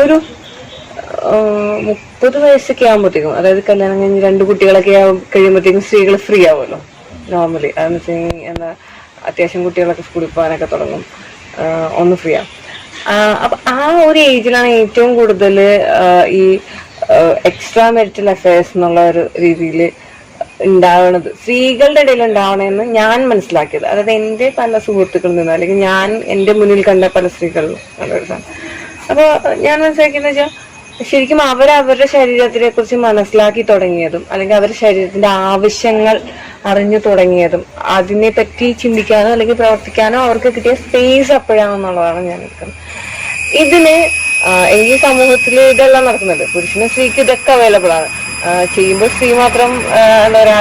ഒരു 30 വയസ്സൊക്കെ ആകുമ്പോഴത്തേക്കും, അതായത് കല്യാണം കഴിഞ്ഞ് 2 കുട്ടികളൊക്കെ കഴിയുമ്പോഴത്തേക്കും സ്ത്രീകൾ ഫ്രീ ആവുമല്ലോ നോർമലി. അതെന്ന് വെച്ച് കഴിഞ്ഞാൽ എന്താ, അത്യാവശ്യം കുട്ടികളൊക്കെ സ്കൂളിൽ പോകാനൊക്കെ തുടങ്ങും, ഒന്ന് ഫ്രീ ആവും. അപ്പൊ ആ ഒരു ഏജിലാണ് ഏറ്റവും കൂടുതൽ ഈ എക്സ്ട്രാ മെരിറ്റൽ അഫയേഴ്സ് എന്നുള്ള ഒരു രീതിയിൽ ഉണ്ടാവണത്, സ്ത്രീകളുടെ ഇടയിൽ ഉണ്ടാവണമെന്ന് ഞാൻ മനസ്സിലാക്കിയത്. അതായത് എൻ്റെ പല സുഹൃത്തുക്കളിൽ നിന്ന്, അല്ലെങ്കിൽ ഞാൻ എൻ്റെ മുന്നിൽ കണ്ട പല സ്ത്രീകളിലും ഉള്ളൊരു സാധനം. അപ്പൊ ഞാൻ മനസ്സിലാക്കിയെന്ന് വെച്ചാൽ, ശരിക്കും അവരവരുടെ ശരീരത്തിനെ കുറിച്ച് മനസ്സിലാക്കി തുടങ്ങിയതും, അല്ലെങ്കിൽ അവരുടെ ശരീരത്തിന്റെ ആവശ്യങ്ങൾ അറിഞ്ഞു തുടങ്ങിയതും, അതിനെ പറ്റി ചിന്തിക്കാനോ അല്ലെങ്കിൽ പ്രവർത്തിക്കാനോ അവർക്ക് കിട്ടിയ സ്പേസ് അപ്പോഴാണെന്നുള്ളതാണ് ഞാൻ എടുക്കുന്നത്. ഇതില് ഈ സമൂഹത്തിൽ ഇതെല്ലാം നടക്കുന്നുണ്ട്. പുരുഷനും സ്ത്രീക്കും ഇതൊക്കെ അവൈലബിൾ ആണ്. ചെയ്യുമ്പോൾ സ്ത്രീ മാത്രം എന്താ പറയാ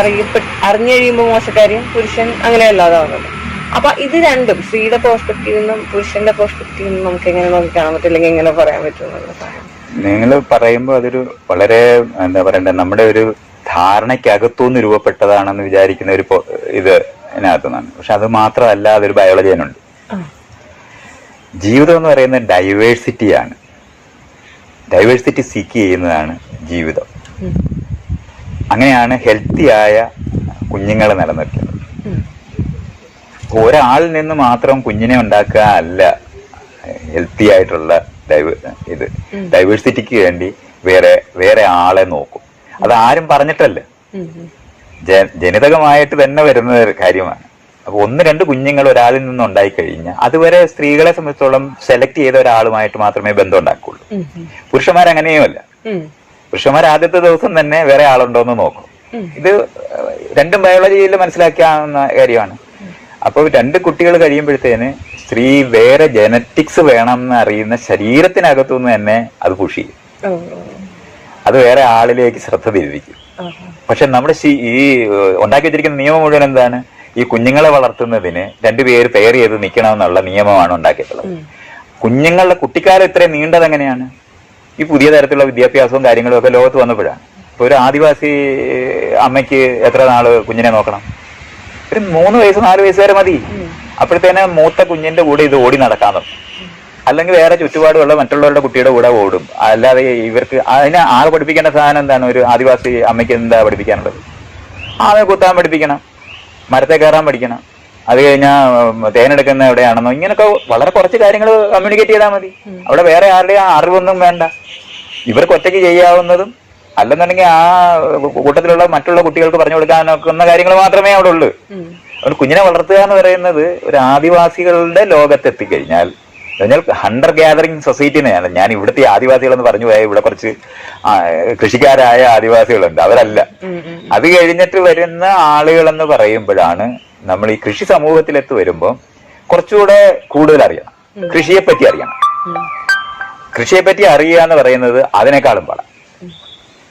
അറിഞ്ഞു കഴിയുമ്പോൾ മോശക്കാര്യം, പുരുഷൻ അങ്ങനെയല്ലാതാവുന്നുണ്ട്. അപ്പൊ ഇത് രണ്ടും, സ്ത്രീയുടെ പെർസ്പെക്റ്റീവിൽ നിന്നും പുരുഷന്റെ പെർസ്പെക്റ്റീവിൽ നിന്നും നമുക്ക് എങ്ങനെ നോക്കി കാണാൻ പറ്റും, അല്ലെങ്കിൽ എങ്ങനെ പറയാൻ പറ്റും എന്നുള്ള സാധനം നിങ്ങൾ പറയുമ്പോൾ അതൊരു വളരെ എന്താ പറയണ്ടേ, നമ്മുടെ ഒരു ധാരണയ്ക്കകത്തുനിന്ന് രൂപപ്പെട്ടതാണെന്ന് വിചാരിക്കുന്ന ഒരു ഇത് അതിനകത്തുനിന്നാണ്. പക്ഷെ അത് മാത്രമല്ല, അതൊരു ബയോളജി തന്നെയുണ്ട്. ജീവിതം എന്ന് പറയുന്നത് ഡൈവേഴ്സിറ്റിയാണ്. ഡൈവേഴ്സിറ്റി സീക്ക് ചെയ്യുന്നതാണ് ജീവിതം. അങ്ങനെയാണ് ഹെൽത്തിയായ കുഞ്ഞുങ്ങളെ നിലനിർത്തുന്നത്. ഒരാളിൽ നിന്ന് മാത്രം കുഞ്ഞിനെ ഉണ്ടാക്കുക അല്ല ഹെൽത്തി ആയിട്ടുള്ള ഡൈവേഴ്സിറ്റിക്ക് വേണ്ടി വേറെ ആളെ നോക്കും. അത് ആരും പറഞ്ഞിട്ടല്ല, ജനിതകമായിട്ട് തന്നെ വരുന്ന ഒരു കാര്യമാണ്. അപ്പൊ 1-2 കുഞ്ഞുങ്ങൾ ഒരാളിൽ നിന്ന് ഉണ്ടായി കഴിഞ്ഞാൽ അതുവരെ സ്ത്രീകളെ സംബന്ധിച്ചോളം സെലക്ട് ചെയ്ത ഒരാളുമായിട്ട് മാത്രമേ ബന്ധം ഉണ്ടാക്കുള്ളൂ. പുരുഷന്മാരങ്ങനെയുമല്ല. പുരുഷന്മാർ ആദ്യത്തെ ദിവസം തന്നെ വേറെ ആളുണ്ടോന്ന് നോക്കും. ഇത് രണ്ടും ബയോളജിയിൽ മനസ്സിലാക്കാവുന്ന കാര്യമാണ്. അപ്പോൾ 2 കുട്ടികൾ കഴിയുമ്പോഴത്തേന് സ്ത്രീ വേറെ ജനറ്റിക്സ് വേണം എന്ന് അറിയുന്ന ശരീരത്തിനകത്തുനിന്ന് തന്നെ അത് പുഷ് ചെയ്യും. അത് വേറെ ആളിലേക്ക് ശ്രദ്ധ തിരിക്കും. പക്ഷെ നമ്മുടെ ഈ ഉണ്ടാക്കി വെച്ചിരിക്കുന്ന നിയമം മുഴുവൻ എന്താണ്? ഈ കുഞ്ഞുങ്ങളെ വളർത്തുന്നതിന് 2 പേര് പെയർ ചെയ്ത് നിൽക്കണമെന്നുള്ള നിയമമാണ് ഉണ്ടാക്കിയിട്ടുള്ളത്. കുഞ്ഞുങ്ങളുടെ കുട്ടിക്കാലം ഇത്രയും നീണ്ടത് എങ്ങനെയാണ്? ഈ പുതിയ തരത്തിലുള്ള വിദ്യാഭ്യാസവും കാര്യങ്ങളും ഒക്കെ ലോകത്ത് വന്നപ്പോഴാണ്. ഇപ്പൊ ഒരു ആദിവാസി അമ്മയ്ക്ക് എത്ര നാള് കുഞ്ഞിനെ നോക്കണം? ഒരു 3 വയസ്സ് 4 വയസ്സ് വരെ മതി. അപ്പോഴത്തേന് മൂത്ത കുഞ്ഞിന്റെ കൂടെ ഇത് ഓടി നടക്കാൻ തുടങ്ങും. അല്ലെങ്കിൽ വേറെ ചുറ്റുപാടുള്ള മറ്റുള്ളവരുടെ കുട്ടിയുടെ കൂടെ ഓടും. അല്ലാതെ ഇവർക്ക് അതിനെ ആളെ പഠിപ്പിക്കേണ്ട സാധനം എന്താണ്? ഒരു ആദിവാസി അമ്മയ്ക്ക് എന്താ പഠിപ്പിക്കാനുള്ളത്? ആളെ കുത്താൻ പഠിപ്പിക്കണം, മരത്തെ കയറാൻ പഠിക്കണം, അത് കഴിഞ്ഞാൽ തേനെടുക്കുന്ന എവിടെയാണെന്നോ, ഇങ്ങനൊക്കെ വളരെ കുറച്ച് കാര്യങ്ങൾ കമ്മ്യൂണിക്കേറ്റ് ചെയ്താൽ മതി. അവിടെ വേറെ ആരുടെയും അറിവൊന്നും വേണ്ട. ഇവർക്ക് ഒറ്റയ്ക്ക് ചെയ്യാവുന്നതും അല്ലെന്നുണ്ടെങ്കിൽ ആ കൂട്ടത്തിലുള്ള മറ്റുള്ള കുട്ടികൾക്ക് പറഞ്ഞു കൊടുക്കാനൊക്കുന്ന കാര്യങ്ങൾ മാത്രമേ അവിടെ ഉള്ളൂ. ഒരു കുഞ്ഞിനെ വളർത്തുക എന്ന് പറയുന്നത് ഒരു ആദിവാസികളുടെ ലോകത്തെത്തിക്കഴിഞ്ഞാൽ, ഹണ്ടർ ഗ്യാതറിംഗ് സൊസൈറ്റിനെയാണ് ഞാൻ ഇവിടുത്തെ ആദിവാസികളെന്ന് പറഞ്ഞു പോയാൽ, ഇവിടെ കുറച്ച് കൃഷിക്കാരായ ആദിവാസികളുണ്ട്, അവരല്ല. അത് കഴിഞ്ഞിട്ട് വരുന്ന ആളുകളെന്ന് പറയുമ്പോഴാണ് നമ്മൾ ഈ കൃഷി സമൂഹത്തിലെത്തി വരുമ്പോൾ കുറച്ചുകൂടെ കൂടുതൽ അറിയണം, കൃഷിയെപ്പറ്റി അറിയണം. കൃഷിയെപ്പറ്റി അറിയുക എന്ന് പറയുന്നത് അതിനേക്കാളും പാടാം.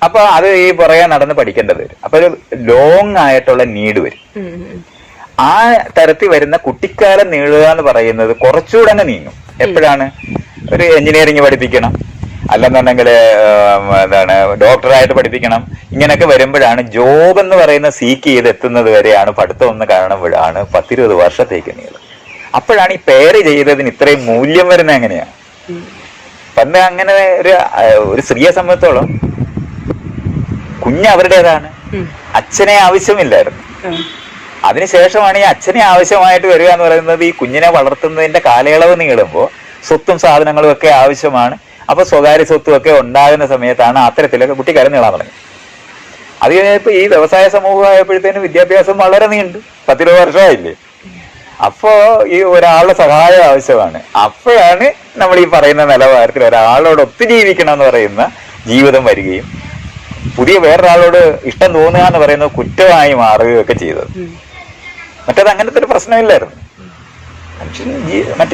അപ്പൊ അത് ഈ പുറകെ നടന്ന് പഠിക്കേണ്ടത് വരും. അപ്പൊ ഒരു ലോങ് ആയിട്ടുള്ള നീഡ് വരും. ആ തരത്തിൽ വരുന്ന കുട്ടിക്കാലം നീളുക എന്ന് പറയുന്നത് കുറച്ചുകൂടെ അങ്ങ് നീങ്ങും. എപ്പോഴാണ്? ഒരു എഞ്ചിനീയറിംഗ് പഠിപ്പിക്കണം, അല്ലെന്നുണ്ടെങ്കിൽ എന്താണ് ഡോക്ടറായിട്ട് പഠിപ്പിക്കണം. ഇങ്ങനെയൊക്കെ വരുമ്പോഴാണ് ജോബ് എന്ന് പറയുന്ന സീക്ക് ചെയ്ത് എത്തുന്നത് വരെയാണ് പഠിത്തം എന്ന് കാണുമ്പോഴാണ് 10-20 വർഷത്തേക്ക് നീളും. അപ്പോഴാണ് ഈ പേര് ചെയ്തതിന് ഇത്രയും മൂല്യം വരുന്നത്. എങ്ങനെയാണ്? പണ്ട് അങ്ങനെ ഒരു സ്ത്രീയെ സംബന്ധിച്ചോളം കുഞ്ഞ് അവരുടേതാണ്, അച്ഛനെ ആവശ്യമില്ലായിരുന്നു. അതിനുശേഷമാണ് ഈ അച്ഛനെ ആവശ്യമായിട്ട് വരിക എന്ന് പറയുന്നത്. ഈ കുഞ്ഞിനെ വളർത്തുന്നതിന്റെ കാലയളവ് നീളുമ്പോൾ സ്വത്തും സാധനങ്ങളും ഒക്കെ ആവശ്യമാണ്. അപ്പൊ സ്വകാര്യ സ്വത്തും ഒക്കെ ഉണ്ടാകുന്ന സമയത്താണ് അത്തരത്തിലൊക്കെ കുട്ടിക്കാലം നീളാൻ തുടങ്ങി. അത് കഴിഞ്ഞപ്പോൾ ഈ വ്യവസായ സമൂഹമായപ്പോഴത്തേനും വിദ്യാഭ്യാസം വളരെ നീണ്ടു, 10-20 വർഷമായില്ലേ. അപ്പോ ഈ ഒരാളുടെ സഹായം ആവശ്യമാണ്. അപ്പോഴാണ് നമ്മൾ ഈ പറയുന്ന നിലവാരത്തിൽ ഒരാളോട് ഒത്തു ജീവിക്കണം എന്ന് പറയുന്ന ജീവിതം വരികയും പുതിയ വേറൊരാളോട് ഇഷ്ടം തോന്നുക എന്ന് പറയുന്നത് കുറ്റമായി മാറുകയൊക്കെ ചെയ്തത്. മറ്റേത് അങ്ങനത്തെ ഒരു പ്രശ്നമില്ലായിരുന്നു. മനുഷ്യൻ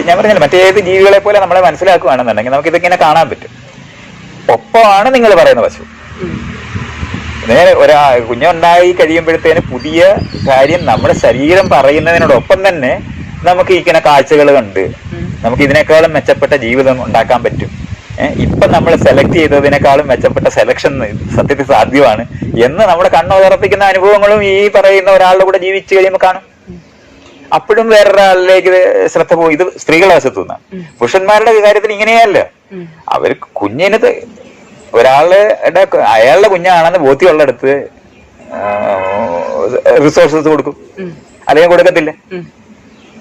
ഞാൻ പറഞ്ഞില്ല, മറ്റേത് ജീവികളെ പോലെ നമ്മളെ മനസ്സിലാക്കുകയാണെന്നുണ്ടെങ്കിൽ നമുക്ക് ഇതൊക്കെ കാണാൻ പറ്റും. ഒപ്പമാണ് നിങ്ങൾ പറയുന്ന പശു. നേരെ കുഞ്ഞുണ്ടായി കഴിയുമ്പോഴത്തേന് പുതിയ കാര്യം നമ്മുടെ ശരീരം പറയുന്നതിനോടൊപ്പം തന്നെ നമുക്ക് ഇങ്ങനെ കാഴ്ചകൾ കണ്ട് നമുക്ക് ഇതിനേക്കാളും മെച്ചപ്പെട്ട ജീവിതം ഉണ്ടാക്കാൻ പറ്റും. ഇപ്പൊ നമ്മൾ സെലക്ട് ചെയ്തതിനേക്കാളും മെച്ചപ്പെട്ട സെലക്ഷൻ സത്യത്തിൽ സാധ്യമാണ് എന്ന് നമ്മുടെ കണ്ണുറപ്പിക്കുന്ന അനുഭവങ്ങളും ഈ പറയുന്ന ഒരാളുടെ കൂടെ ജീവിച്ചു കഴിയുമ്പോൾ കാണും. അപ്പോഴും വേറൊരാളിലേക്ക് ശ്രദ്ധ പോയി. ഇത് സ്ത്രീകളുടെ വശത്തു നിന്നാണ്. പുരുഷന്മാരുടെ കാര്യത്തിൽ ഇങ്ങനെയല്ല. അവർ കുഞ്ഞിന് ഒരാളുടെ അയാളുടെ കുഞ്ഞാണെന്ന് ബോധ്യമുള്ളിടത്ത് റിസോഴ്സസ് കൊടുക്കും, അല്ലെങ്കിൽ കൊടുക്കത്തില്ല.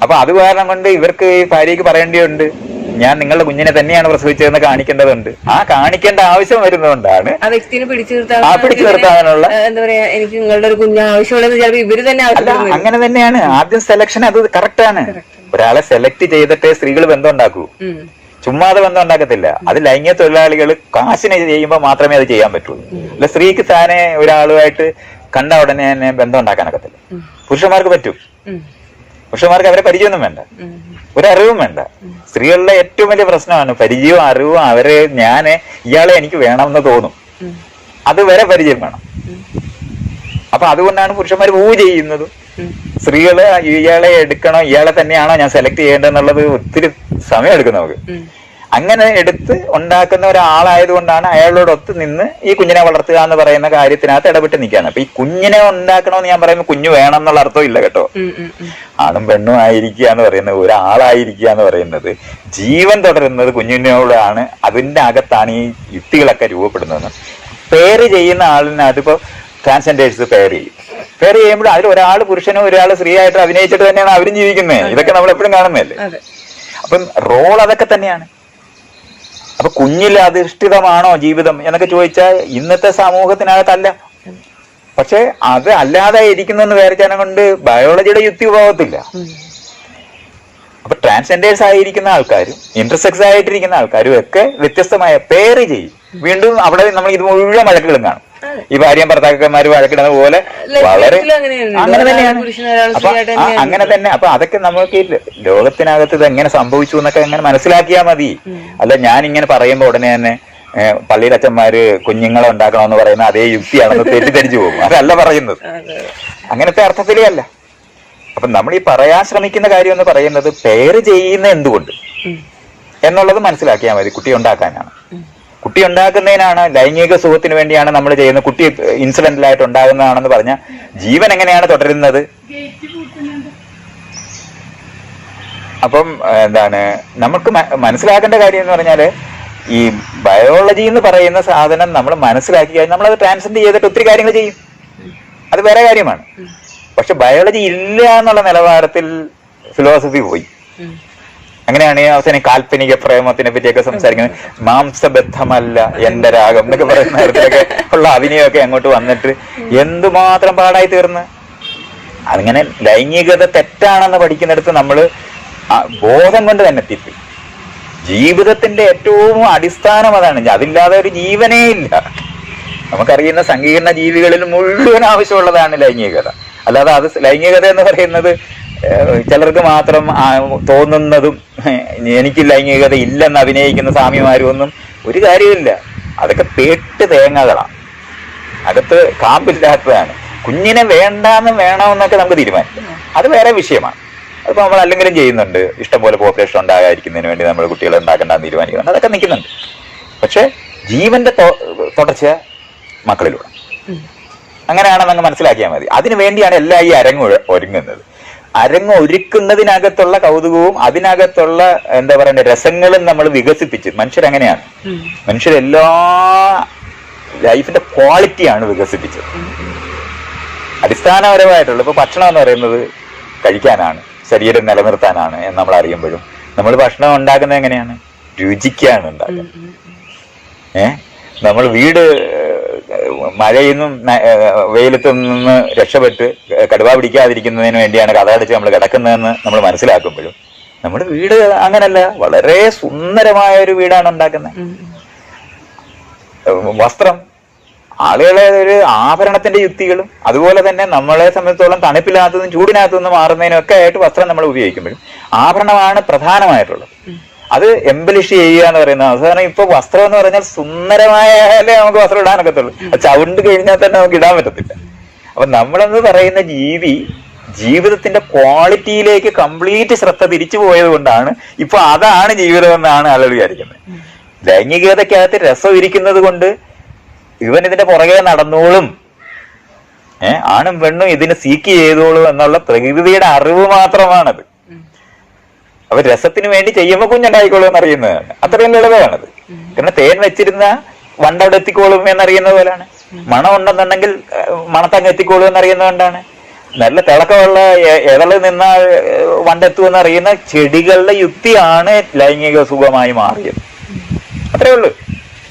അപ്പൊ അത് കാരണം കൊണ്ട് ഇവർക്ക് ഈ ഭാര്യയ്ക്ക് പറയേണ്ടിയുണ്ട്, ഞാൻ നിങ്ങളുടെ കുഞ്ഞിനെ തന്നെയാണ് പ്രസവിച്ചതെന്ന് കാണിക്കേണ്ടതുണ്ട്. ആ കാണിക്കേണ്ട ആവശ്യം വരുന്നതുകൊണ്ടാണ് ആ വ്യക്തിനെ പിടിച്ചു നിർത്താനുള്ള എന്താ പറയാ, എനിക്ക് നിങ്ങളുടെ ഒരു കുഞ്ഞ് ആവശ്യമുള്ളത് ചിലപ്പോൾ ഇവര് തന്നെ അങ്ങനെ തന്നെയാണ്. ആദ്യം സെലക്ഷൻ അത് കറക്റ്റാണ്. ഒരാളെ സെലക്ട് ചെയ്തിട്ടേ സ്ത്രീകൾ ബന്ധം ഉണ്ടാക്കൂ, ചുമ്മാതെ ബന്ധം ഉണ്ടാക്കത്തില്ല. അത് ലൈംഗിക തൊഴിലാളികൾ കാശിനെ ചെയ്യുമ്പോൾ മാത്രമേ അത് ചെയ്യാൻ പറ്റുള്ളൂ. അല്ല സ്ത്രീക്ക് താനെ ഒരാളുമായിട്ട് കണ്ട ഉടനെ തന്നെ ബന്ധം ഉണ്ടാക്കാനൊക്കത്തില്ല. പുരുഷന്മാർക്ക് പറ്റും. പുരുഷന്മാർക്ക് അവരെ പരിചയമൊന്നും വേണ്ട, ഒരറിവും വേണ്ട. സ്ത്രീകളുടെ ഏറ്റവും വലിയ പ്രശ്നമാണ് പരിചയവും അറിവും. ഇയാളെ എനിക്ക് വേണമെന്ന് തോന്നും, അതുവരെ പരിചയം വേണം. അപ്പൊ അതുകൊണ്ടാണ് പുരുഷന്മാർ മൂവ് ചെയ്യുന്നതും. സ്ത്രീകള് ഇയാളെ എടുക്കണോ, ഇയാളെ തന്നെയാണോ ഞാൻ സെലക്ട് ചെയ്യേണ്ടതെന്നുള്ളത് ഒത്തിരി സമയം എടുക്കും നമുക്ക്. അങ്ങനെ എടുത്ത് ഉണ്ടാക്കുന്ന ഒരാളായതുകൊണ്ടാണ് അയാളോടൊത്ത് നിന്ന് ഈ കുഞ്ഞിനെ വളർത്തുക എന്ന് പറയുന്ന കാര്യത്തിനകത്ത് ഇടപെട്ട് നിൽക്കുകയാണ്. അപ്പൊ ഈ കുഞ്ഞിനെ ഉണ്ടാക്കണമെന്ന് ഞാൻ പറയുമ്പോൾ കുഞ്ഞു വേണം എന്നുള്ള അർത്ഥം ഇല്ല കേട്ടോ. ആണും പെണ്ണും ആയിരിക്കുക എന്ന് പറയുന്നത്, ഒരാളായിരിക്കുക എന്ന് പറയുന്നത്, ജീവൻ തുടരുന്നത് കുഞ്ഞിനോടാണ്. അതിന്റെ അകത്താണ് ഈ യുക്തികളൊക്കെ രൂപപ്പെടുന്നത്. പേര് ചെയ്യുന്ന ആളിനകത്ത് ഇപ്പൊ ട്രാൻസ്ജെൻഡേഴ്സ് പേര് ചെയ്യുമ്പോൾ അതിൽ ഒരാൾ പുരുഷനും ഒരാൾ സ്ത്രീ ആയിട്ട് അഭിനയിച്ചിട്ട് തന്നെയാണ് അവരും ജീവിക്കുന്നത്. ഇതൊക്കെ നമ്മൾ എപ്പോഴും കാണുന്നതല്ലേ. അപ്പം റോൾ അതൊക്കെ തന്നെയാണ്. അപ്പൊ കുഞ്ഞിൽ അധിഷ്ഠിതമാണോ ജീവിതം എന്നൊക്കെ ചോദിച്ചാൽ ഇന്നത്തെ സമൂഹത്തിനകത്തല്ല. പക്ഷെ അത് അല്ലാതെ ഇരിക്കുന്നെന്ന് വിചാരിച്ചാലും കൊണ്ട് ബയോളജിയുടെ യുക്തി പോകത്തില്ല. അപ്പൊ ട്രാൻസ്ജെൻഡേഴ്സ് ആയിരിക്കുന്ന ആൾക്കാരും ഇന്റർസെക്സ് ആയിട്ടിരിക്കുന്ന ആൾക്കാരും ഒക്കെ വ്യത്യസ്തമായ പേര് ചെയ്യും. വീണ്ടും അവിടെ നമ്മൾ ഇത് മുഴുവൻ വഴക്കുകളും കാണും. ഈ ഭാര്യയും ഭർത്താക്കന്മാര് വഴക്കിടുന്ന പോലെ വളരെ അങ്ങനെ തന്നെയാണ്. അപ്പൊ അങ്ങനെ തന്നെ. അപ്പൊ അതൊക്കെ നമുക്ക് ലോകത്തിനകത്ത് ഇത് എങ്ങനെ സംഭവിച്ചു എന്നൊക്കെ എങ്ങനെ മനസ്സിലാക്കിയാൽ മതി. അല്ല ഞാൻ ഇങ്ങനെ പറയുമ്പോ ഉടനെ തന്നെ പള്ളിയിലച്ഛന്മാര് കുഞ്ഞുങ്ങളെ ഉണ്ടാക്കണമെന്ന് പറയുന്ന അതേ യുക്തിയാണെന്ന് തെറ്റിദ്ധരിച്ചു പോകും. അതല്ല പറയുന്നത്, അങ്ങനത്തെ അർത്ഥത്തിലേ അല്ല. അപ്പൊ നമ്മൾ ഈ പറയാൻ ശ്രമിക്കുന്ന കാര്യം എന്ന് പറയുന്നത് പേര് ചെയ്യുന്ന എന്തുകൊണ്ട് എന്നുള്ളത് മനസ്സിലാക്കിയാൽ മതി. കുട്ടി ഉണ്ടാക്കാനാണ്. കുട്ടി ഉണ്ടാക്കുന്നതിനാണ്, ലൈംഗിക സുഖത്തിന് വേണ്ടിയാണ് നമ്മൾ ചെയ്യുന്നത്. കുട്ടി ഇൻസിഡന്റലായിട്ട് ഉണ്ടാകുന്നതാണെന്ന് പറഞ്ഞാൽ ജീവൻ എങ്ങനെയാണ് തുടരുന്നത്? അപ്പം നമുക്ക് മനസ്സിലാക്കേണ്ട കാര്യം എന്ന് പറഞ്ഞാല് ഈ ബയോളജി എന്ന് പറയുന്ന സാധനം നമ്മൾ മനസ്സിലാക്കി കഴിഞ്ഞാൽ നമ്മളത് ട്രാൻസെൻഡ് ചെയ്തിട്ട് ഒത്തിരി കാര്യങ്ങൾ ചെയ്യും. അത് വേറെ കാര്യമാണ്. പക്ഷെ ബയോളജി ഇല്ല എന്നുള്ള നിലവാരത്തിൽ ഫിലോസഫി പോയി. അങ്ങനെയാണ് ഈ അവസാനം കാൽപ്പനിക പ്രേമത്തിനെ പറ്റിയൊക്കെ സംസാരിക്കുന്നത്. മാംസബദ്ധമല്ല എന്റെ രാഗം എന്നൊക്കെ പറയുന്ന തരത്തിലൊക്കെ ഉള്ള അഭിനയമൊക്കെ അങ്ങോട്ട് വന്നിട്ട് എന്തുമാത്രം പാടായി തീർന്ന്. അങ്ങനെ ലൈംഗികത തെറ്റാണെന്ന് പഠിക്കുന്നിടത്ത് നമ്മൾ ബോധം കൊണ്ട് തന്നെ തെറ്റി. ജീവിതത്തിന്റെ ഏറ്റവും അടിസ്ഥാനം അതാണ്. അതില്ലാതെ ഒരു ജീവനേ ഇല്ല. നമുക്കറിയുന്ന സങ്കീർണ ജീവികളിൽ മുഴുവൻ ആവശ്യമുള്ളതാണ് ലൈംഗികത. അല്ലാതെ അത് ലൈംഗികത എന്ന് പറയുന്നത് ചിലർക്ക് മാത്രം തോന്നുന്നതും എനിക്ക് ലൈംഗികത ഇല്ലെന്ന് അഭിനയിക്കുന്ന സ്വാമിമാരും ഒന്നും ഒരു കാര്യമില്ല. അതൊക്കെ പേട്ട് തേങ്ങകളാണ്, അകത്ത് കാമ്പില്ലാത്തതാണ്. കുഞ്ഞിനെ വേണ്ടാന്ന് വേണമെന്നൊക്കെ നമുക്ക് തീരുമാനിക്കാം. അത് വേറെ വിഷയമാണ്. അതിപ്പോൾ നമ്മൾ അല്ലെങ്കിലും ചെയ്യുന്നുണ്ട്. ഇഷ്ടംപോലെ പോപ്പുലേഷൻ ഉണ്ടാകാതിരിക്കുന്നതിന് വേണ്ടി നമ്മൾ കുട്ടികളെ ഉണ്ടാക്കേണ്ടെന്ന് തീരുമാനിക്കുന്നുണ്ട്. അതൊക്കെ നിൽക്കുന്നുണ്ട്. പക്ഷെ ജീവന്റെ തുടർച്ച മക്കളിലൂടെ അങ്ങനെയാണെന്ന് മനസ്സിലാക്കിയാൽ മതി. അതിനു വേണ്ടിയാണ് എല്ലാം ഈ ഒരുങ്ങുന്നത്. ഒരുക്കുന്നതിനകത്തുള്ള കൗതുകവും അതിനകത്തുള്ള എന്താ പറയണ്ട രസങ്ങളും നമ്മൾ വികസിപ്പിച്ച് മനുഷ്യരങ്ങനെയാണ്. മനുഷ്യരെല്ലാ ലൈഫിന്റെ ക്വാളിറ്റിയാണ് വികസിപ്പിച്ചത്. അടിസ്ഥാനപരമായിട്ടുള്ള ഇപ്പൊ ഭക്ഷണം എന്ന് പറയുന്നത് കഴിക്കാനാണ്, ശരീരം നിലനിർത്താനാണ് എന്ന് നമ്മൾ അറിയുമ്പോഴും നമ്മൾ ഭക്ഷണം ഉണ്ടാക്കുന്നത് എങ്ങനെയാണ്? രുചിക്കാണ് ഉണ്ടാക്കുന്നത്. നമ്മൾ വീട് മഴയിൽ നിന്നും വെയിലത്തു നിന്ന് രക്ഷപ്പെട്ട് കടുവ പിടിക്കാതിരിക്കുന്നതിന് വേണ്ടിയാണ് കഥകടിച്ച് നമ്മൾ കിടക്കുന്നതെന്ന് നമ്മൾ മനസ്സിലാക്കുമ്പോഴും നമ്മുടെ വീട് അങ്ങനല്ല, വളരെ സുന്ദരമായ ഒരു വീടാണ് ഉണ്ടാക്കുന്നത്. വസ്ത്രം, ആളുകളെ ഒരു ആഭരണത്തിന്റെ യുക്തികളും അതുപോലെ തന്നെ നമ്മളെ സംബന്ധിച്ചോളം തണുപ്പില്ലാത്തതും ചൂടിനകത്തുനിന്ന് മാറുന്നതിനും ഒക്കെ ആയിട്ട് വസ്ത്രം നമ്മൾ ഉപയോഗിക്കുമ്പോഴും ആഭരണമാണ് പ്രധാനമായിട്ടുള്ളത്. അത് എംബലിഷ് ചെയ്യുക എന്ന് പറയുന്നത്. അവസാനം ഇപ്പൊ വസ്ത്രം എന്ന് പറഞ്ഞാൽ സുന്ദരമായാലേ നമുക്ക് വസ്ത്രം ഇടാനൊക്കത്തുള്ളൂ. ചവിണ്ട് കഴിഞ്ഞാൽ തന്നെ നമുക്ക് ഇടാൻ പറ്റത്തില്ല. അപ്പൊ നമ്മളെന്ന് പറയുന്ന ജീവിതത്തിന്റെ ക്വാളിറ്റിയിലേക്ക് കംപ്ലീറ്റ് ശ്രദ്ധ തിരിച്ചു പോയത് കൊണ്ടാണ് ഇപ്പൊ അതാണ് ജീവിതം എന്നാണ് ആളുകൾ വിചാരിക്കുന്നത്. ലൈംഗികതയ്ക്കകത്ത് രസം ഇരിക്കുന്നത് കൊണ്ട് ഇവൻ ഇതിന്റെ പുറകെ നടന്നോളും ആണും പെണ്ണും ഇതിന് സീക്ക് ചെയ്തോളൂ എന്നുള്ള പ്രകൃതിയുടെ അറിവ് മാത്രമാണത്. അപ്പൊ രസത്തിന് വേണ്ടി ചെയ്യുമ്പോ കുഞ്ഞുണ്ടായിക്കോളൂ എന്നറിയുന്നതാണ്. അത്രയും ലളിതമാണത്. കാരണം തേൻ വെച്ചിരുന്ന വണ്ടവിടെ എത്തിക്കോളും എന്നറിയുന്ന പോലാണ്. മണം ഉണ്ടെന്നുണ്ടെങ്കിൽ മണത്തങ്ങ് എത്തിക്കോളൂ എന്നറിയുന്നതുകൊണ്ടാണ്. നല്ല തിളക്കമുള്ള ഇതള് നിന്ന വണ്ടെത്തുമെന്ന് അറിയുന്ന ചെടികളുടെ യുക്തിയാണ് ലൈംഗിക സുഖമായി മാറിയത്. അത്രേ ഉള്ളൂ.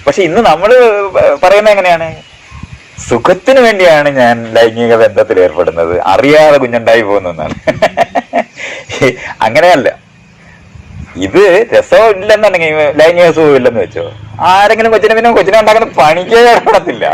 പക്ഷെ ഇന്ന് നമ്മള് പറയുന്നത് എങ്ങനെയാണ്? സുഖത്തിന് വേണ്ടിയാണ് ഞാൻ ലൈംഗിക ബന്ധത്തിൽ ഏർപ്പെടുന്നത്, അറിയാതെ കുഞ്ഞുണ്ടായി പോകുന്നതാണ്. അങ്ങനെയല്ല. ഇത് രസം ഇല്ലെന്നുണ്ടെങ്കിൽ ലൈംഗിക സുഖം ഇല്ലെന്ന് വെച്ചോ, ആരെങ്കിലും കൊച്ചിനെ ഉണ്ടാക്കുന്ന പണിക്കേ ഏർപ്പെടത്തില്ല.